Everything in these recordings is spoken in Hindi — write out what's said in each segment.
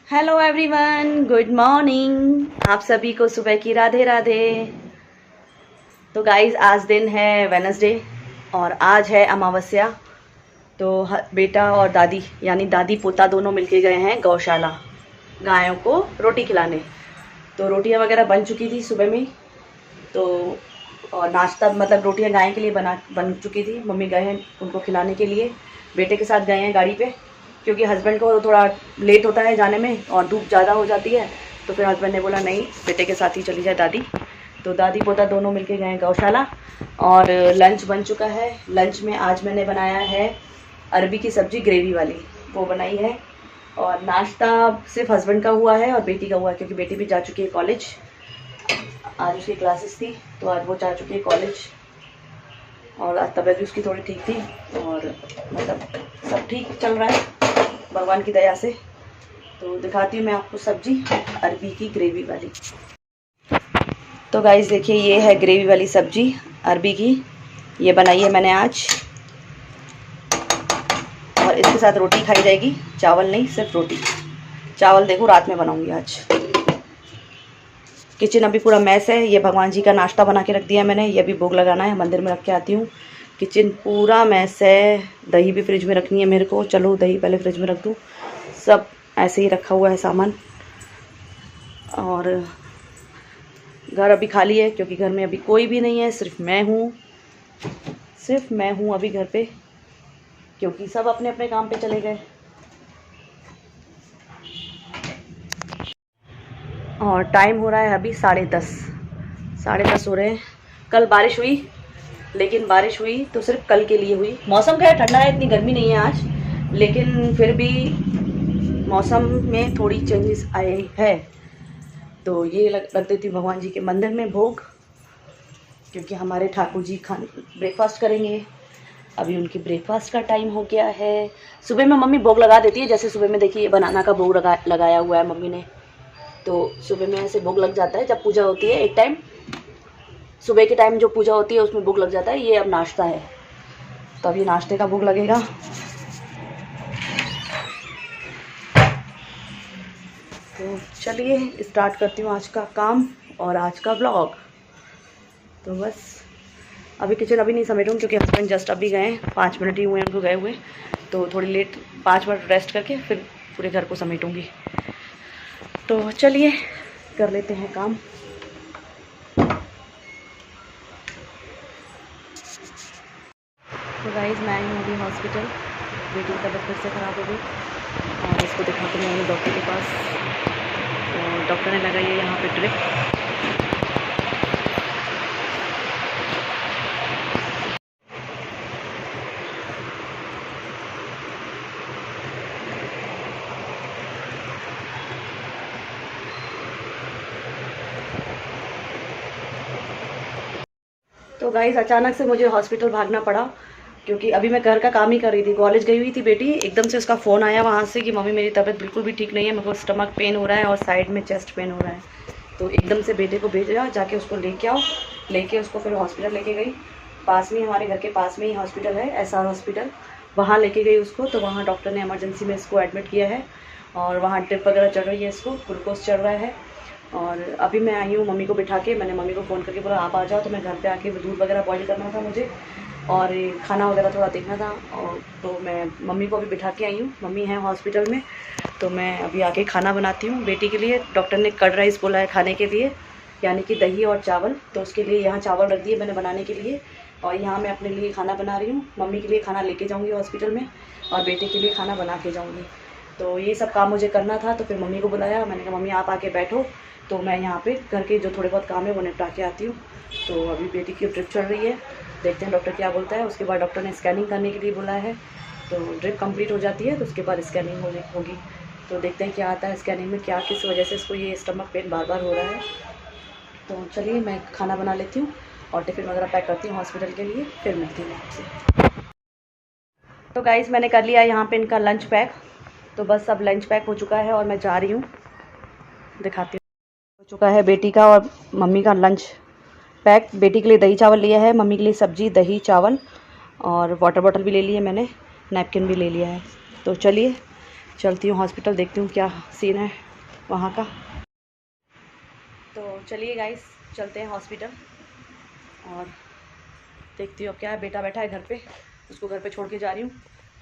Hello everyone, good morning. आप सभी को सुबह की राधे राधे। तो गाइस, आज दिन है वेनसडे और आज है अमावस्या। तो बेटा और दादी यानी दादी पोता दोनों मिलके गए हैं गौशाला गायों को रोटी खिलाने। तो रोटियां वगैरह बन चुकी थी सुबह में। तो और नाश्ता मतलब रोटियां गाय के लिए बन चुकी थी। मम्मी गए हैं उनको खिलाने के लिए। बेटे के साथ गए हैं गाड़ी पे, क्योंकि हस्बैंड को थोड़ा लेट होता है जाने में और धूप ज़्यादा हो जाती है। तो फिर हस्बैंड ने बोला नहीं, बेटे के साथ ही चली जाए दादी। तो दादी पोता दोनों मिलके गए हैं गौशाला। और लंच बन चुका है। लंच में आज मैंने बनाया है अरबी की सब्ज़ी ग्रेवी वाली, वो बनाई है। और नाश्ता सिर्फ हस्बैंड का हुआ है और बेटी का हुआ है, क्योंकि बेटी भी जा चुकी है कॉलेज। आज उसकी क्लासेस थी तो आज वो जा चुकी है कॉलेज। और आज तबीयत भी उसकी थोड़ी ठीक थी और मतलब सब ठीक चल रहा है भगवान की दया से। तो दिखाती हूँ मैं आपको सब्जी अरबी की ग्रेवी वाली। तो गाइस देखिए, ये है ग्रेवी वाली सब्जी अरबी की। ये बनाई है मैंने आज और इसके साथ रोटी खाई जाएगी, चावल नहीं, सिर्फ रोटी। चावल देखो रात में बनाऊंगी आज। किचन अभी पूरा मैस है। ये भगवान जी का नाश्ता बना के रख दिया है मैंने। ये अभी भोग लगाना है, मंदिर में रख के आती हूँ। किचन पूरा मैस है। दही भी फ्रिज में रखनी है मेरे को। चलो दही पहले फ्रिज में रख दूँ। सब ऐसे ही रखा हुआ है सामान। और घर अभी खाली है, क्योंकि घर में अभी कोई भी नहीं है, सिर्फ मैं हूँ अभी घर पे, क्योंकि सब अपने अपने काम पे चले गए। और टाइम हो रहा है अभी 10:30 हो रहे हैं। कल बारिश हुई, लेकिन बारिश हुई तो सिर्फ कल के लिए हुई। मौसम खैर ठंडा है, इतनी गर्मी नहीं है आज, लेकिन फिर भी मौसम में थोड़ी चेंजेस आए है। तो ये रख देती हूँ भगवान जी के मंदिर में भोग, क्योंकि हमारे ठाकुर जी ब्रेकफास्ट करेंगे। अभी उनकी ब्रेकफास्ट का टाइम हो गया है। सुबह में मम्मी भोग लगा देती है। जैसे सुबह में देखिए बनाना का भोग लगाया हुआ है मम्मी ने। तो सुबह में ऐसे भोग लग जाता है जब पूजा होती है। एक टाइम सुबह के टाइम जो पूजा होती है उसमें भोग लग जाता है। ये अब नाश्ता है, तो अब ये नाश्ते का भोग लगेगा। तो चलिए स्टार्ट करती हूँ आज का काम और आज का ब्लॉग। तो बस अभी किचन अभी नहीं समेटूँ, क्योंकि हस्बैंड जस्ट अभी गए हैं, 5 मिनट ही हुए उनको गए हुए। तो थोड़ी लेट 5 मिनट रेस्ट करके फिर पूरे घर को समेटूँगी। तो चलिए कर लेते हैं काम। तो गाइस, मैं आई हूँ अभी हॉस्पिटल। बेटी की तबीयत फिर से ख़राब हो गई और इसको दिखा के मैं आई डॉक्टर के पास। तो डॉक्टर ने लगाई है यहाँ पे ड्रिप। तो गाइस, अचानक से मुझे हॉस्पिटल भागना पड़ा, क्योंकि अभी मैं घर का काम ही कर रही थी। कॉलेज गई हुई थी बेटी, एकदम से उसका फ़ोन आया वहाँ से कि मम्मी मेरी तबीयत बिल्कुल भी ठीक नहीं है, मेरे को स्टमक पेन हो रहा है और साइड में चेस्ट पेन हो रहा है। तो एकदम से बेटे को भेजा, जाके उसको लेके आओ। लेके उसको फिर हॉस्पिटल लेके गई। पास में, हमारे घर के पास में ही हॉस्पिटल है, SR हॉस्पिटल। वहाँ लेके गई उसको। तो वहाँ डॉक्टर ने इमरजेंसी में इसको एडमिट किया है और वहाँ ड्रिप वगैरह चढ़ रही है, इसको ग्लूकोज चढ़ रहा है। और अभी मैं आई हूँ मम्मी को बिठा के। मैंने मम्मी को फ़ोन करके बोला आप आ जाओ। तो मैं घर पे आके दूध वगैरह बॉईल करना था मुझे और खाना वगैरह थोड़ा देखना था। और तो मैं मम्मी को अभी बिठा के आई हूँ। मम्मी है हॉस्पिटल में, तो मैं अभी आके खाना बनाती हूँ बेटी के लिए। डॉक्टर ने कर्ड राइस बोला है खाने के लिए, यानी कि दही और चावल। तो उसके लिए यहाँ चावल रख दिए मैंने बनाने के लिए, और यहाँ मैं अपने लिए खाना बना रही हूँ। मम्मी के लिए खाना लेके जाऊँगी हॉस्पिटल में और बेटे के लिए खाना बना के जाऊँगी। तो ये सब काम मुझे करना था। तो फिर मम्मी को बुलाया, मैंने कहा मम्मी आप आके बैठो, तो मैं यहाँ पे घर के जो थोड़े बहुत काम है वो निपटा के आती हूँ। तो अभी बेटी की ड्रिप चल रही है, देखते हैं डॉक्टर क्या बोलता है। उसके बाद डॉक्टर ने स्कैनिंग करने के लिए बोला है। तो ड्रिप कंप्लीट हो जाती है तो उसके बाद स्कैनिंग होगी। तो देखते हैं क्या आता है स्कैनिंग में, क्या किस वजह से इसको ये स्टमक पेन बार बार हो रहा है। तो चलिए मैं खाना बना लेती हूँ और टिफ़िन वगैरह पैक करती हूँ हॉस्पिटल के लिए, फिर मिलती हूँ आपसे। तो गाइस, मैंने कर लिया यहाँ पे इनका लंच पैक। तो बस अब लंच पैक हो चुका है और मैं जा रही हूँ, दिखाती हूँ। हो चुका है बेटी का और मम्मी का लंच पैक। बेटी के लिए दही चावल लिया है, मम्मी के लिए सब्जी दही चावल, और वाटर बॉटल भी ले ली है मैंने, नैपकिन भी ले लिया है। तो चलिए चलती हूँ हॉस्पिटल, देखती हूँ क्या सीन है वहाँ का। तो चलिए गाइस, चलते हैं हॉस्पिटल और देखती हूँ अब क्या है। बेटा बैठा है घर पे, उसको घर पे छोड़ के जा रही हूँ।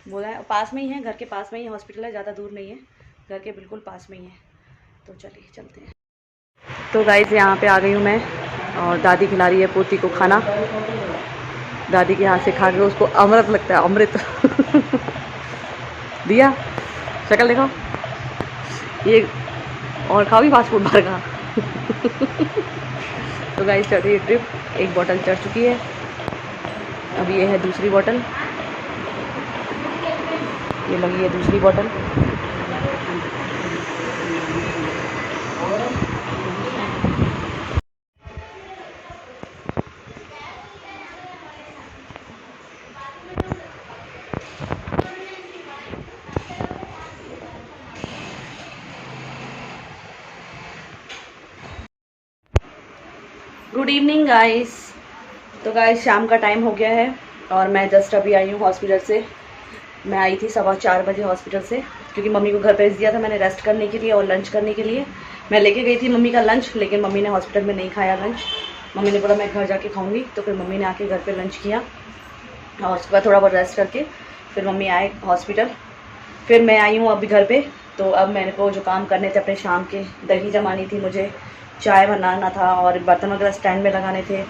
बोला है पास में ही है, घर के पास में ही हॉस्पिटल है, ज़्यादा दूर नहीं है, घर के बिल्कुल पास में ही है। तो चलिए चलते हैं। तो गाइस यहाँ पे आ गई हूँ मैं और दादी खिला रही है पोती को खाना। दादी के हाथ से खा के उसको अमृत लगता है, अमृत। दिया शक्ल देखो, ये और खाओगी फास्ट फूड बाहर का। तो गाइस चल रही है ट्रिप, एक बोतल चढ़ चुकी है, अब ये है दूसरी बोतल, ये लगी है दूसरी बोतल। Good evening guys. तो गाइस शाम का टाइम हो गया है और मैं जस्ट अभी आई हूँ हॉस्पिटल से। मैं आई थी 4:15 बजे हॉस्पिटल से, क्योंकि मम्मी को घर भेज दिया था मैंने रेस्ट करने के लिए और लंच करने के लिए। मैं लेके गई थी मम्मी का लंच, लेकिन मम्मी ने हॉस्पिटल में नहीं खाया लंच। मम्मी ने बोला मैं घर जाके खाऊंगी, तो फिर मम्मी ने आके घर पे लंच किया और उसके बाद थोड़ा बहुत रेस्ट करके फिर मम्मी आए हॉस्पिटल। फिर मैं आई हूँ अभी घर पर। तो अब मेरे को जो काम करने थे अपने शाम के, दही जमानी थी मुझे, चाय बनाना था और बर्तन वगैरह स्टैंड में लगाने थे,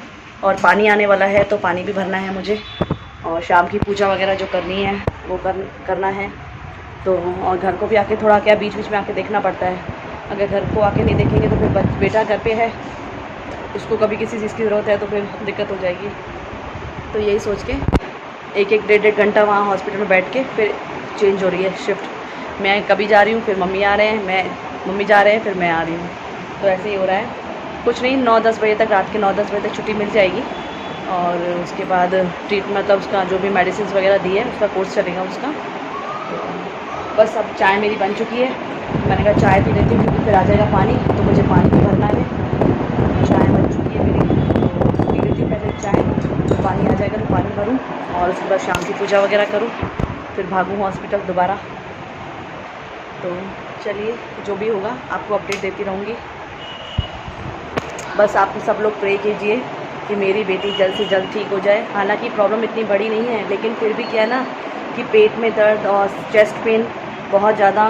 और पानी आने वाला है तो पानी भी भरना है मुझे, और शाम की पूजा वगैरह जो करनी है वो करना है। तो और घर को भी आके थोड़ा क्या बीच बीच में आके देखना पड़ता है। अगर घर को आके नहीं देखेंगे तो फिर बेटा घर पे है, उसको कभी किसी चीज़ की ज़रूरत है तो फिर दिक्कत हो जाएगी। तो यही सोच के एक डेढ़ घंटा वहाँ हॉस्पिटल में बैठ के फिर चेंज हो रही है शिफ्ट। मैं कभी जा रही हूँ, फिर मम्मी आ रहे हैं, मम्मी जा रहे हैं, फिर मैं आ रही हूँ। तो ऐसे ही हो रहा है। कुछ नहीं, 9-10 बजे तक, रात के 9-10 बजे तक छुट्टी मिल जाएगी और उसके बाद मतलब उसका जो भी मेडिसिन वगैरह दी है उसका कोर्स चलेगा उसका। तो बस अब चाय मेरी बन चुकी है, मैंने कहा चाय पी लेती हूँ क्योंकि फिर आ जाएगा पानी, तो मुझे पानी भी भरना है। चाय बन चुकी है मेरी, तो पी लेती हूँ पहले चाय, तो पानी आ जाएगा तो पानी भरूँ और उसके बाद शाम की पूजा वगैरह करूँ, फिर भागूँ हॉस्पिटल दोबारा। तो चलिए जो भी होगा आपको अपडेट देती रहूँगी। बस आप सब लोग प्रे कीजिए कि मेरी बेटी जल्द से जल्द ठीक हो जाए। हालांकि प्रॉब्लम इतनी बड़ी नहीं है, लेकिन फिर भी क्या है ना कि पेट में दर्द और चेस्ट पेन बहुत ज़्यादा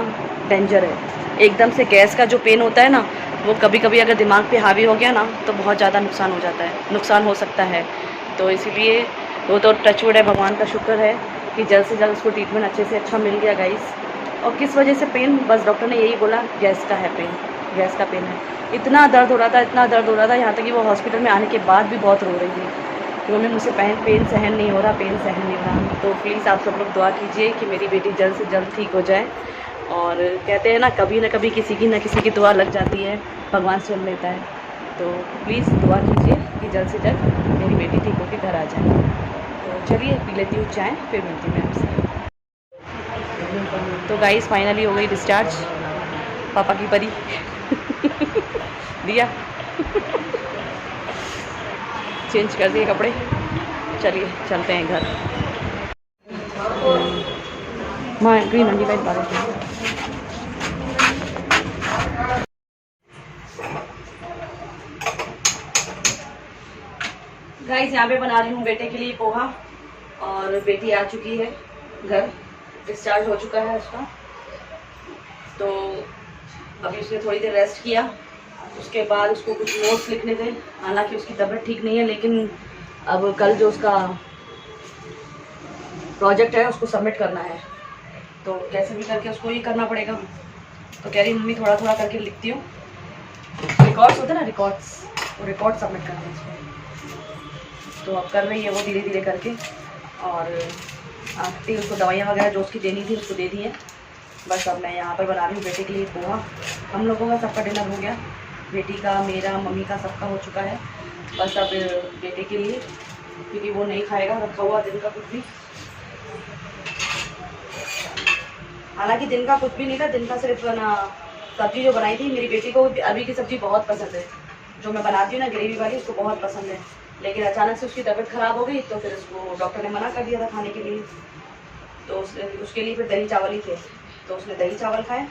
डेंजर है। एकदम से गैस का जो पेन होता है ना, वो कभी कभी अगर दिमाग पे हावी हो गया ना तो बहुत ज़्यादा नुकसान हो जाता है, नुकसान हो सकता है। तो इसीलिए वो तो टचवुड है, भगवान का शुक्र है कि जल्द से जल्द उसको ट्रीटमेंट अच्छे से अच्छा मिल गया गाइस। और किस वजह से पेन, बस डॉक्टर ने यही बोला गैस का है पेन, गैस का पेन है। इतना दर्द हो रहा था, इतना दर्द हो रहा था, यहाँ तक कि वो हॉस्पिटल में आने के बाद भी बहुत रो रही थी कि मम्मी मुझसे पेन सहन नहीं हो रहा, पेन सहन नहीं हो रहा। तो प्लीज़ आप सब लोग दुआ कीजिए कि मेरी बेटी जल्द से जल्द ठीक हो जाए। और कहते हैं ना कभी ना कभी किसी की दुआ लग जाती है, भगवान सुन लेता है। तो प्लीज़ दुआ कीजिए कि जल्द से जल्द मेरी बेटी ठीक होकर घर आ जाए। तो चलिए पी लेती हूँ चाय, फिर मिलती हूँ मैं आपसे। तो गाइस फाइनली हो गई डिस्चार्ज, पापा की परी। दिया चेंज कर दिए कपड़े, चलिए चलते हैं घर। ग्रीन मंडी लाइट बारिश। गाइस यहाँ पे बना रही हूँ बेटे के लिए पोहा, और बेटी आ चुकी है घर, डिस्चार्ज हो चुका है उसका। तो अभी उसने थोड़ी देर रेस्ट किया, उसके बाद उसको कुछ नोट्स लिखने थे। हालांकि उसकी तबीयत ठीक नहीं है, लेकिन अब कल जो उसका प्रोजेक्ट है उसको सबमिट करना है, तो कैसे भी करके उसको ये करना पड़ेगा। तो कह रही मम्मी थोड़ा थोड़ा करके लिखती हूँ, रिकॉर्ड्स होते हैं ना, रिकॉर्ड्स, वो रिकॉर्ड सबमिट करना है उसको। तो अब कर रही है वो धीरे धीरे करके। और आंटी उसको दवाइयाँ वगैरह जो उसकी देनी थी उसको दे दी है। बस अब मैं यहाँ पर बना रही हूँ बेटे के लिए पोहा। हम लोगों का सबका डिनर हो गया, बेटी का, मेरा, मम्मी का, सबका हो चुका है। बस अब बेटे के लिए, क्योंकि वो नहीं खाएगा रखा हुआ दिन का कुछ भी। हालांकि दिन का कुछ भी नहीं था, दिन का सिर्फ ना सब्जी जो बनाई थी, मेरी बेटी को अभी की सब्जी बहुत पसंद है, जो मैं बनाती हूँ ना ग्रेवी वाली, उसको बहुत पसंद है। लेकिन अचानक से उसकी तबीयत खराब हो गई, तो फिर उसको डॉक्टर ने मना कर दिया था खाने के लिए। तो उसके लिए फिर दही चावल ही थे। तो उसने दही चावल खाए।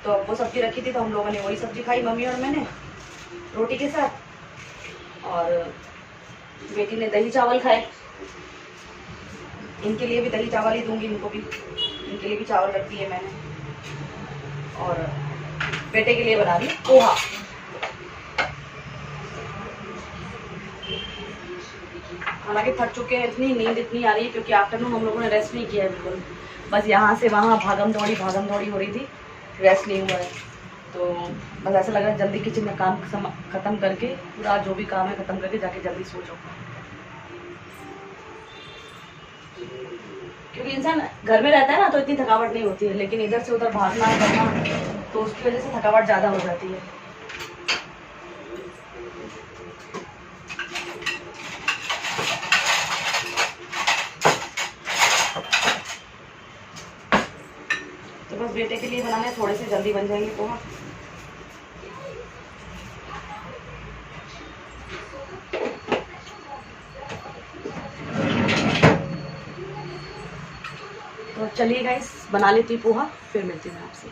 तो अब वो सब्जी रखी थी तो हम लोगों ने वही सब्जी खाई, मम्मी और मैंने, रोटी के साथ। और बेटी ने दही चावल खाए। इनके लिए भी दही चावल ही दूंगी, इनको भी, इनके लिए भी चावल रख दिए मैंने। और बेटे के लिए बना रही पोहा। हालांकि थक चुके हैं, इतनी नींद इतनी आ रही है क्योंकि आफ्टरनून हम लोगों ने रेस्ट नहीं किया है बिल्कुल। बस यहाँ से वहाँ भागम दौड़ी हो रही थी, रेस्ट नहीं हुआ है। तो बस ऐसा लग रहा है जल्दी किचन में काम ख़त्म करके, पूरा जो भी काम है ख़त्म करके जाके जल्दी सो जाओ। क्योंकि इंसान घर में रहता है ना तो इतनी थकावट नहीं होती है, लेकिन इधर से उधर भागना करना तो उसकी वजह से थकावट ज़्यादा हो जाती है। तो बस बेटे के लिए बनाने थोड़े से जल्दी बन जाएंगे पोहा। तो चलिए गाइस, बना लेती पोहा, फिर मिलती हूँ आपसे।